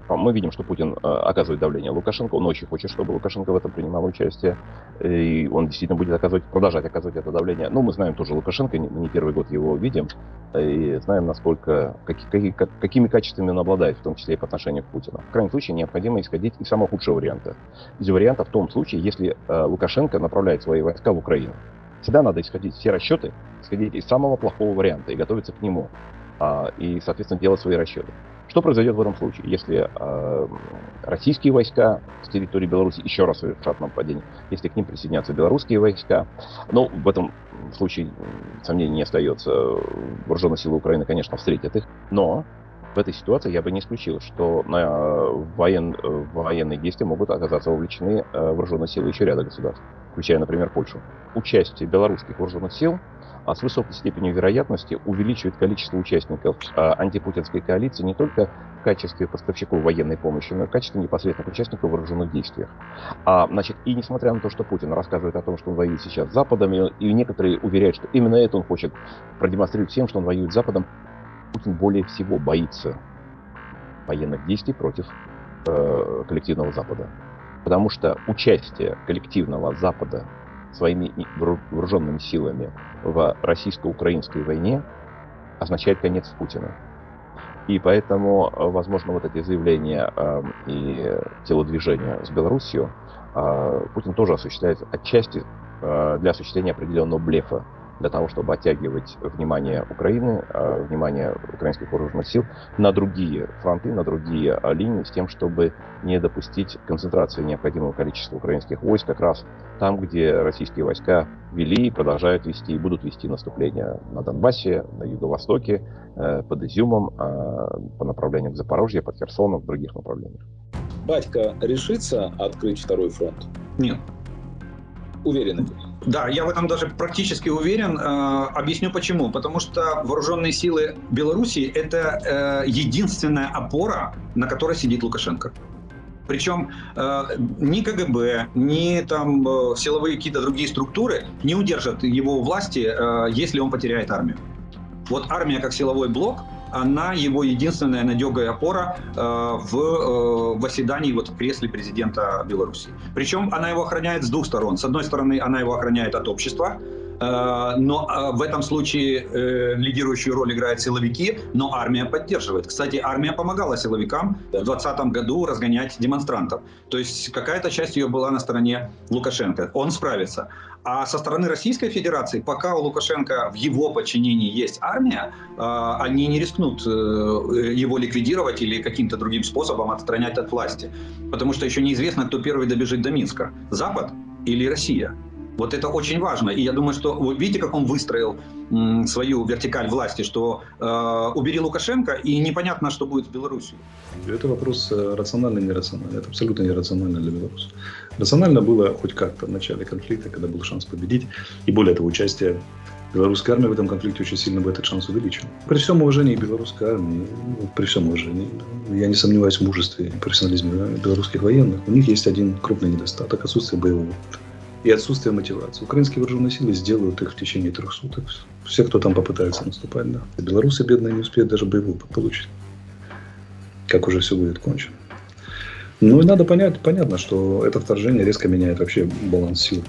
Мы видим, что Путин оказывает давление Лукашенко. Он очень хочет, чтобы Лукашенко в этом принимал участие. И он действительно будет продолжать оказывать это давление. Но мы знаем тоже Лукашенко, не первый год его видим. И знаем, насколько, какими качествами он обладает, в том числе и по отношению к Путину. В крайнем случае, необходимо исходить из самого худшего варианта. Из варианта в том случае, если Лукашенко направляет свои войска в Украину. Всегда надо исходить все расчеты, исходить из самого плохого варианта и готовиться к нему. И, соответственно, делать свои расчеты. Что произойдет в этом случае, если российские войска с территории Беларуси еще раз совершат нападение, если к ним присоединятся белорусские войска? Ну, в этом случае сомнений не остается. Вооруженные силы Украины, конечно, встретят их, но в этой ситуации я бы не исключил, что в военные действия могут оказаться вовлечены вооруженные силы еще ряда государств, включая, например, Польшу. Участие белорусских вооруженных сил с высокой степенью вероятности увеличивает количество участников антипутинской коалиции не только в качестве поставщиков военной помощи, но и в качестве непосредственных участников в вооруженных действиях. И несмотря на то, что Путин рассказывает о том, что он воюет сейчас с Западом, и некоторые уверяют, что именно это он хочет продемонстрировать всем, что он воюет с Западом, Путин более всего боится военных действий против коллективного Запада. Потому что участие коллективного Запада своими вооруженными силами в российско-украинской войне означает конец Путина. И поэтому, возможно, вот эти заявления и телодвижения с Белоруссией Путин тоже осуществляет отчасти для осуществления определенного блефа, для того, чтобы оттягивать внимание Украины, внимание украинских вооруженных сил на другие фронты, на другие линии, с тем, чтобы не допустить концентрации необходимого количества украинских войск как раз там, где российские войска вели, продолжают вести и будут вести наступление на Донбассе, на юго-востоке, под Изюмом, по направлению к Запорожью, под Херсоном, в других направлениях. Батько решится открыть второй фронт? Нет. Уверены? Да, я в этом даже практически уверен. Объясню почему. Потому что вооруженные силы Беларуси – это единственная опора, на которой сидит Лукашенко. Причем ни КГБ, ни там силовые какие-то другие структуры не удержат его у власти, если он потеряет армию. Вот армия как силовой блок, она его единственная надежная опора в восседании в кресле президента Беларуси. Причем она его охраняет с двух сторон. С одной стороны, она его охраняет от общества, но в этом случае лидирующую роль играют силовики, но армия поддерживает. Кстати, армия помогала силовикам в 2020 году разгонять демонстрантов. То есть какая-то часть ее была на стороне Лукашенко. Он справится. А со стороны Российской Федерации, пока у Лукашенко в его подчинении есть армия, они не рискнут его ликвидировать или каким-то другим способом отстранять от власти. Потому что еще неизвестно, кто первый добежит до Минска. Запад или Россия? Вот это очень важно. И я думаю, что вы видите, как он выстроил свою вертикаль власти, что убери Лукашенко, и непонятно, что будет с Беларусью. Это вопрос рационально-нерациональный. Это абсолютно нерационально для Беларуси. Рационально было хоть как-то в начале конфликта, когда был шанс победить. И более того, участие белорусской армии в этом конфликте очень сильно бы этот шанс увеличил. При всем уважении к белорусской армии, при всем уважении, я не сомневаюсь в мужестве и профессионализме белорусских военных, у них есть один крупный недостаток – отсутствие боевого опыта и отсутствие мотивации. Украинские вооруженные силы сделают их в течение 3 суток. Все, кто там попытается наступать, да. Белорусы, бедные, не успеют даже боевой опыт получить. Как уже все будет кончено. Ну и надо понятно, что это вторжение резко меняет вообще баланс сил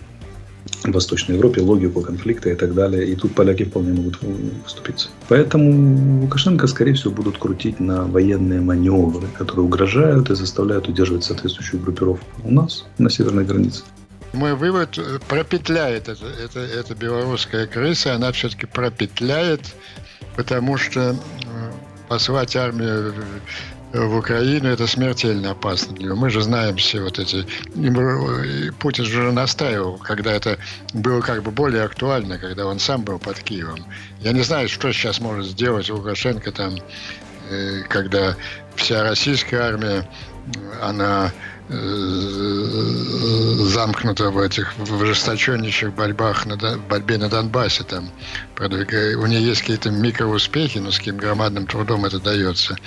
в Восточной Европе, логику конфликта и так далее. И тут поляки вполне могут вступиться. Поэтому Лукашенко, скорее всего, будут крутить на военные маневры, которые угрожают и заставляют удерживать соответствующую группировку у нас на северной границе. Мой вывод: пропетляет эта белорусская крыса, она все-таки пропетляет, потому что послать армию в Украину — это смертельно опасно для него. Мы же знаем все вот эти... Путин же настаивал, когда это было как бы более актуально, когда он сам был под Киевом. Я не знаю, что сейчас может сделать Лукашенко там, когда вся российская армия, она замкнута в этих ожесточеннейших борьбе на Донбассе. Там, у нее есть какие-то микроуспехи, но с каким громадным трудом это дается.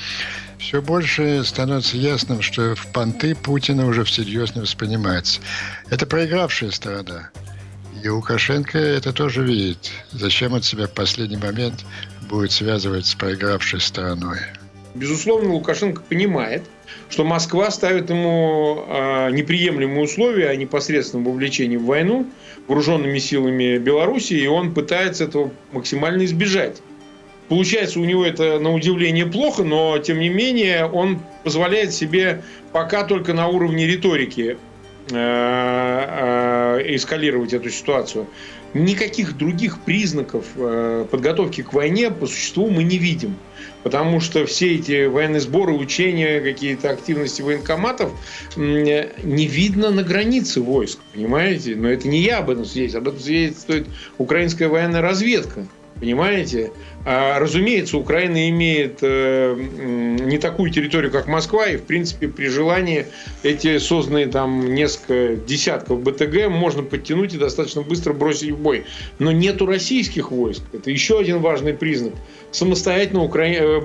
Все больше становится ясным, что в понты Путина уже всерьез не воспринимается. Это проигравшая сторона. И Лукашенко это тоже видит. Зачем от себя в последний момент будет связывать с проигравшей стороной? Безусловно, Лукашенко понимает, что Москва ставит ему неприемлемые условия о непосредственном вовлечении в войну вооруженными силами Беларуси, и он пытается этого максимально избежать. Получается у него это, на удивление, плохо, но, тем не менее, он позволяет себе пока только на уровне риторики эскалировать эту ситуацию. Никаких других признаков подготовки к войне по существу мы не видим. Потому что все эти военные сборы, учения, какие-то активности военкоматов не видно на границе войск. Понимаете? Но это не я об этом свидетельствует украинская военная разведка. Понимаете? Разумеется, Украина имеет не такую территорию, как Москва, и, в принципе, при желании эти созданные там несколько десятков БТГ можно подтянуть и достаточно быстро бросить в бой. Но нету российских войск. Это еще один важный признак. Самостоятельно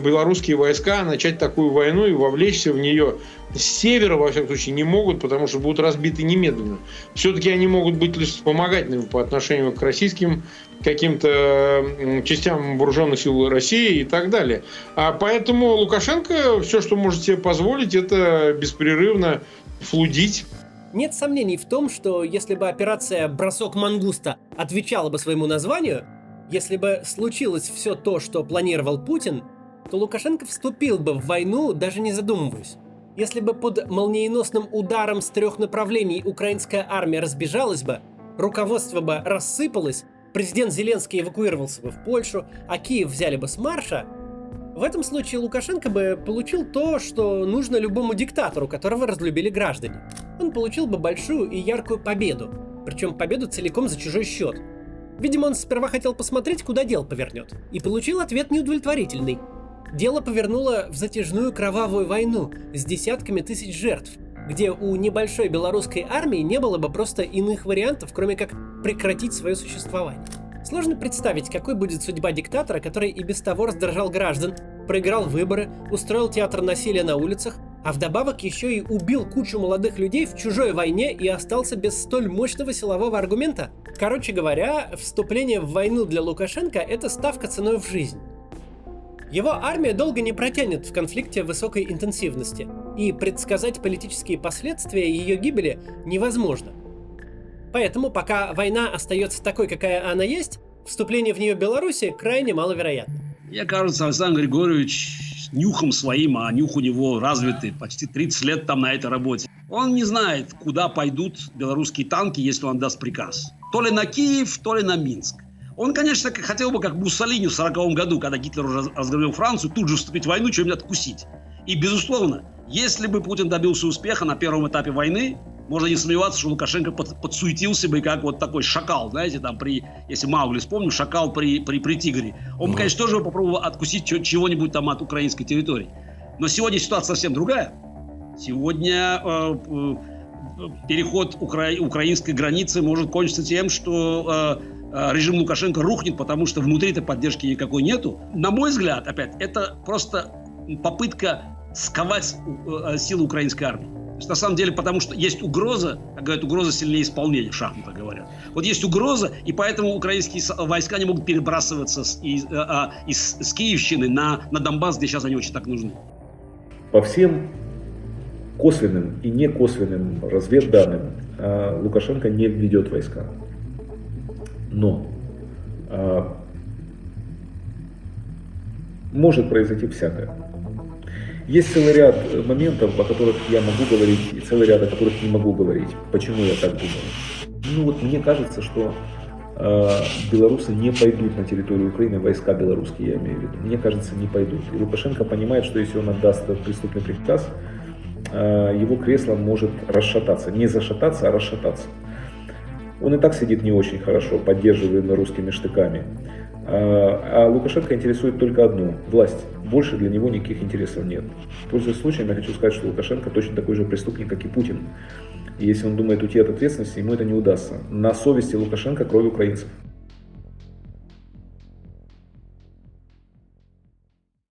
белорусские войска начать такую войну и вовлечься в нее с севера, во всяком случае, не могут, потому что будут разбиты немедленно. Все-таки они могут быть лишь вспомогательными по отношению к российским каким-то частям вооруженных сил России и так далее. Поэтому Лукашенко все, что может себе позволить, это беспрерывно флудить. Нет сомнений в том, что если бы операция «Бросок мангуста» отвечала бы своему названию, если бы случилось все то, что планировал Путин, то Лукашенко вступил бы в войну, даже не задумываясь. Если бы под молниеносным ударом с 3 направлений украинская армия разбежалась бы, руководство бы рассыпалось, президент Зеленский эвакуировался бы в Польшу, а Киев взяли бы с марша, в этом случае Лукашенко бы получил то, что нужно любому диктатору, которого разлюбили граждане. Он получил бы большую и яркую победу, причем победу целиком за чужой счет. Видимо, он сперва хотел посмотреть, куда дело повернет, и получил ответ неудовлетворительный. Дело повернуло в затяжную кровавую войну с десятками тысяч жертв, где у небольшой белорусской армии не было бы просто иных вариантов, кроме как прекратить свое существование. Сложно представить, какой будет судьба диктатора, который и без того раздражал граждан, проиграл выборы, устроил театр насилия на улицах, а вдобавок еще и убил кучу молодых людей в чужой войне и остался без столь мощного силового аргумента. Короче говоря, вступление в войну для Лукашенко – это ставка ценой в жизнь. Его армия долго не протянет в конфликте высокой интенсивности, и предсказать политические последствия ее гибели невозможно. Поэтому, пока война остается такой, какая она есть, вступление в нее Беларуси крайне маловероятно. Мне кажется, Александр Григорьевич с нюхом своим, а нюх у него развитый, почти 30 лет там на этой работе. Он не знает, куда пойдут белорусские танки, если он даст приказ. То ли на Киев, то ли на Минск. Он, конечно, хотел бы, как Муссолини в 1940 году, когда Гитлер уже разгромил Францию, тут же вступить в войну, что-нибудь откусить. И, безусловно, если бы Путин добился успеха на первом этапе войны, можно не сомневаться, что Лукашенко подсуетился бы, как вот такой шакал, знаете, там если Маугли вспомним, шакал при тигре. Он бы, конечно, тоже попробовал откусить чего-нибудь там от украинской территории. Но сегодня ситуация совсем другая. Сегодня переход украинской границы может кончиться тем, что режим Лукашенко рухнет, потому что внутри-то поддержки никакой нету. На мой взгляд, опять, это просто попытка сковать силы украинской армии. То есть, на самом деле, потому что есть угроза, как говорят, угроза сильнее исполнения, в шахматах говорят. Вот есть угроза, и поэтому украинские войска не могут перебрасываться из Киевщины на Донбасс, где сейчас они очень так нужны. По всем косвенным и некосвенным разведданным Лукашенко не введет войска. Но может произойти всякое. Есть целый ряд моментов, о которых я могу говорить, и целый ряд, о которых не могу говорить. Почему я так думаю? Мне кажется, что белорусы не пойдут на территорию Украины, войска белорусские, я имею в виду. Мне кажется, не пойдут. И Лукашенко понимает, что если он отдаст этот преступный приказ, его кресло может расшататься. Не зашататься, а расшататься. Он и так сидит не очень хорошо, поддерживаемый русскими штыками. А Лукашенко интересует только одно – власть. Больше для него никаких интересов нет. Пользуясь случаем, я хочу сказать, что Лукашенко точно такой же преступник, как и Путин. И если он думает уйти от ответственности, ему это не удастся. На совести Лукашенко кровь украинцев.